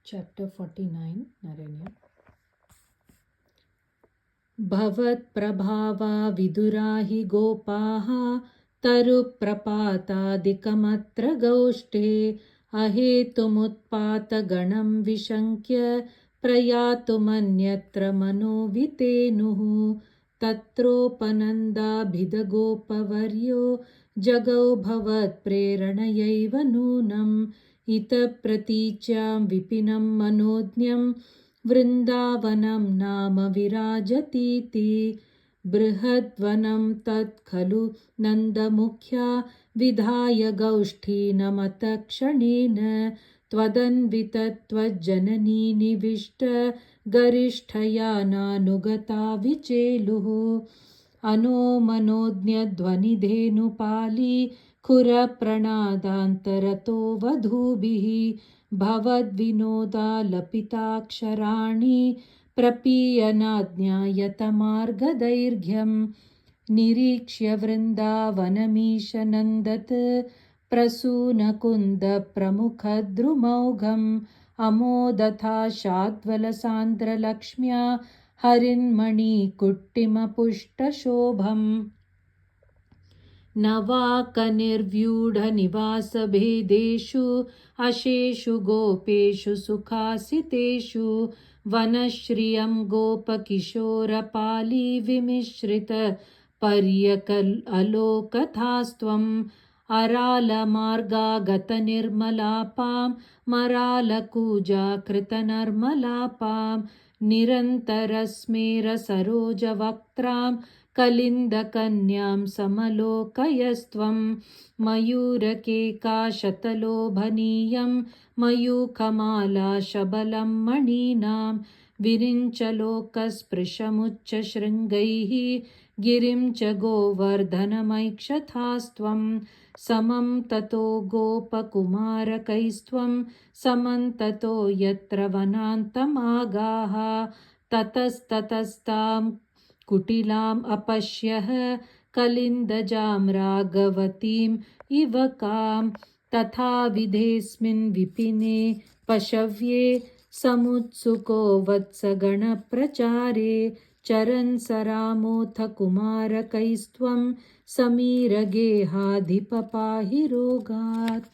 Chapter 49 Naranya. भवत्प्रभावा Vidura हि गोपाः तरुप्रपातादिकमत्र गोष्ठे अहेतुमुत्पातगणं विशङ्क्य प्रयातुमन्यत्र मनोवितेनुः तत्रोपनन्दाभिदगोपवर्यो जगौ भवत्प्रेरणयैव नूनम् इतः प्रतीच्यां विपिनं मनोज्ञं वृन्दावनं नाम विराजतीति बृहद्वनं तत् खलु नन्दमुख्या विधाय गौष्ठीनमतक्षणेन त्वदन्वितत्वज्जननी निविष्ट गरिष्ठया नानुगता विचेलुः अनोमनोज्ञध्वनिधेनुपाली खुरप्रणादान्तरतो वधूभिः भवद्विनोदालपिताक्षराणि प्रपीयनाज्ञायतमार्गदैर्घ्यं निरीक्ष्य वृन्दावनमीशनन्दत् प्रसूनकुन्दप्रमुखद्रुमौघम् अमोदथा शाद्वलसान्द्रलक्ष्म्या हरिन्मणिकुट्टिमपुष्टशोभम् नवाकनिर्व्यूढनिवासभेदेषु अशेषु गोपेषु सुखासितेषु वनश्रियं गोपकिशोरपाली विमिश्रित पर्यकलोकथास्त्वम् अरालमार्गागतनिर्मलापां मरालकूजाकृतनर्मलापां निरन्तरस्मेरसरोजवक्त्रां कलिन्दकन्यां समलोकयस्त्वं मयूरकेकाशतलोभनीयं मयूखमालाशबलं मणीनां विरिञ्चलोकस्पृशमुच्चशृङ्गैः गिरिं च गोवर्धनमैक्षथास्त्वं समं ततो गोपकुमारकैस्त्वं समन्ततो यत्र वनान्तमागाः ततस्ततस्तां कुटिलाम् अपश्यः कलिन्दजां राघवतीम् इव कां तथाविधेऽस्मिन् विपिने पशव्ये समुत्सुको वत्सगणप्रचारे चरन् स रामोऽथ कुमारकैस्त्वं समीरगेहाधिपपाहि रोगात्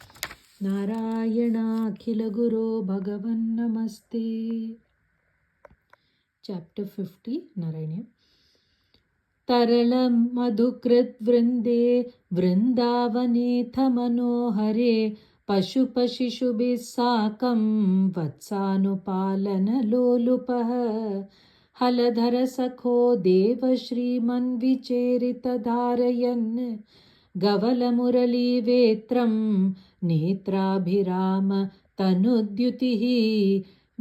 नारायणाखिलगुरो भगवन्नमस्ते. Chapter 50 Naranya. तरलं मधुकृद्वृन्दे वृन्दावनेऽथ मनोहरे पशुपशिशुभिः साकं वत्सानुपालनलोलुपः हलधरसखो देवश्रीमन्विचेरितधारयन् गवलमुरलीवेत्रं नेत्राभिराम तनुद्युतिः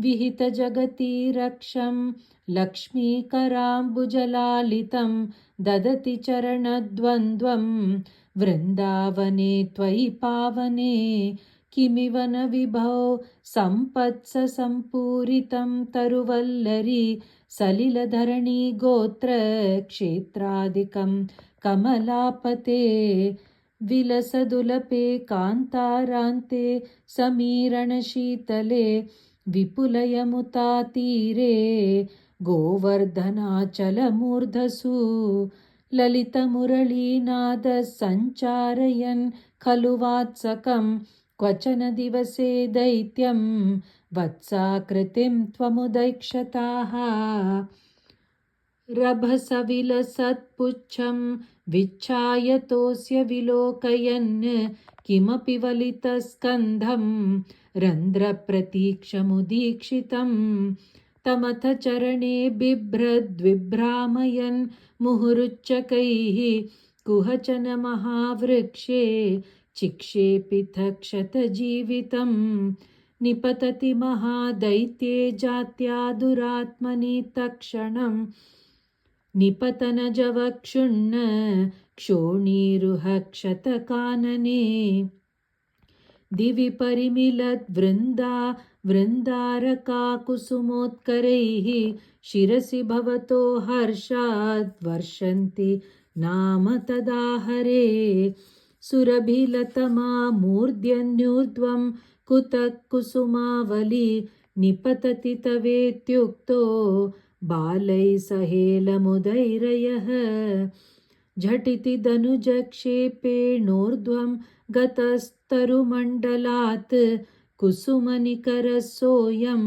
विहितजगति रक्षं लक्ष्मीकराम्बुजलालितं ददति चरणद्वन्द्वं वृन्दावने त्वयि पावने किमिव न विभो सम्पत्सम्पूरितं तरुवल्लरी सलिलधरणी गोत्र क्षेत्रादिकं कमलापते विलसदुलपे कान्तारान्ते समीरणशीतले विपुलयमुतातीरे गोवर्धनाचलमूर्धसु ललितमुरलीनादः सञ्चारयन् खलु वात्सकं क्वचन दिवसे दैत्यं वत्साकृतिं त्वमुदैक्षताः रभसविलसत्पुच्छं विच्छायतोऽस्य विलोकयन् किमपि वलितस्कन्धं रन्ध्रप्रतीक्षमुदीक्षितं तमथ चरणे बिभ्रद्विभ्रामयन् मुहुरुच्चकैः कुहचन महावृक्षे चिक्षेपितक्षतजीवितं निपतति महादैत्ये जात्या दुरात्मनि तत्क्षणं निपतनजवक्षुण्ण क्षोणीरुह क्षतकानने दिवि वृन्दारकाकुसुमोत्करैः शिरसि भवतो हर्षाद् वर्षन्ति नाम तदा हरे सुरभिलतमा मूर्ध्यन्यूर्ध्वं कुतः कुसुमावली निपतति तवेत्युक्तो बालैः सहेलमुदैरयः झटिति धनुजक्षेपेणोर्ध्वं गतस्तरुमण्डलात् कुसुमनिकरसोऽयं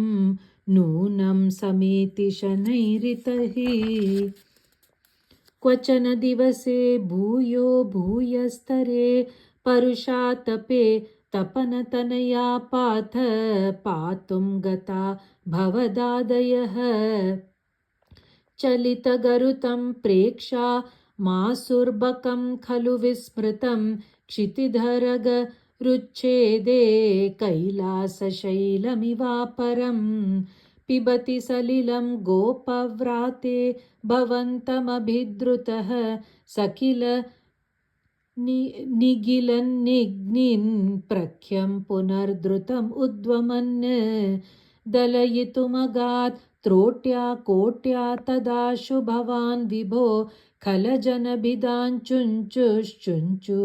नूनं समेति शनैरितैः क्वचन दिवसे भूयो भूयस्तरे परुषातपे तपनतनया पाथ पातुं गता भवदादयः चलितगरुतं प्रेक्षा मासुर्बकं खलु विस्मृतं क्षितिधरगरुच्छेदे कैलासशैलमिवापरं पिबति सलिलं गोपव्राते भवन्तमभिद्रुतः सकिल निगिलन्निग्निन् प्रख्यं पुनर्धृतम् उद्वमन् दलयितुमगात् त्रोट्या कोट्या तदाशु भवान् विभो खलजनभिदाञ्चुञ्चुश्चुञ्चु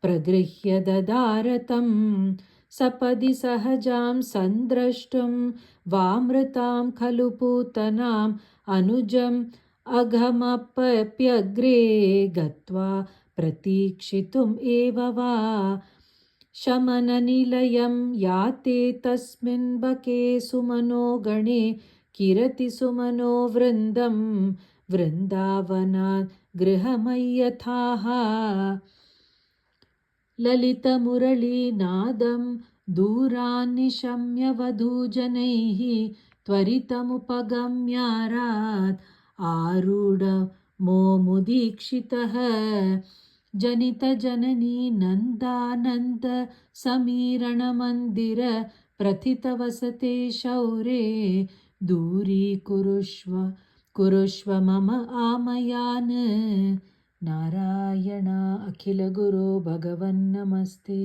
प्रगृह्य ददारतं सपदि सहजां सन्द्रष्टुं वामृतां खलु पूतनाम् अनुजम् अघमप्यग्रे गत्वा प्रतीक्षितुम् एव वा शमननिलयं याते तस्मिन् बके सुमनो गणे किरति सुमनो वृन्दं वृन्दावनात् गृहमय्यथाः ललितमुरलीनादं दूरान्निशम्य वधूजनैः त्वरितमुपगम्यारात् आरूढमोमुदीक्षितः जनितजननी नन्दानन्द समीरणमन्दिर प्रथितवसते शौरे दूरीकुरुष्व मम आमयान् नारायण अखिलगुरो भगवन्नमस्ते।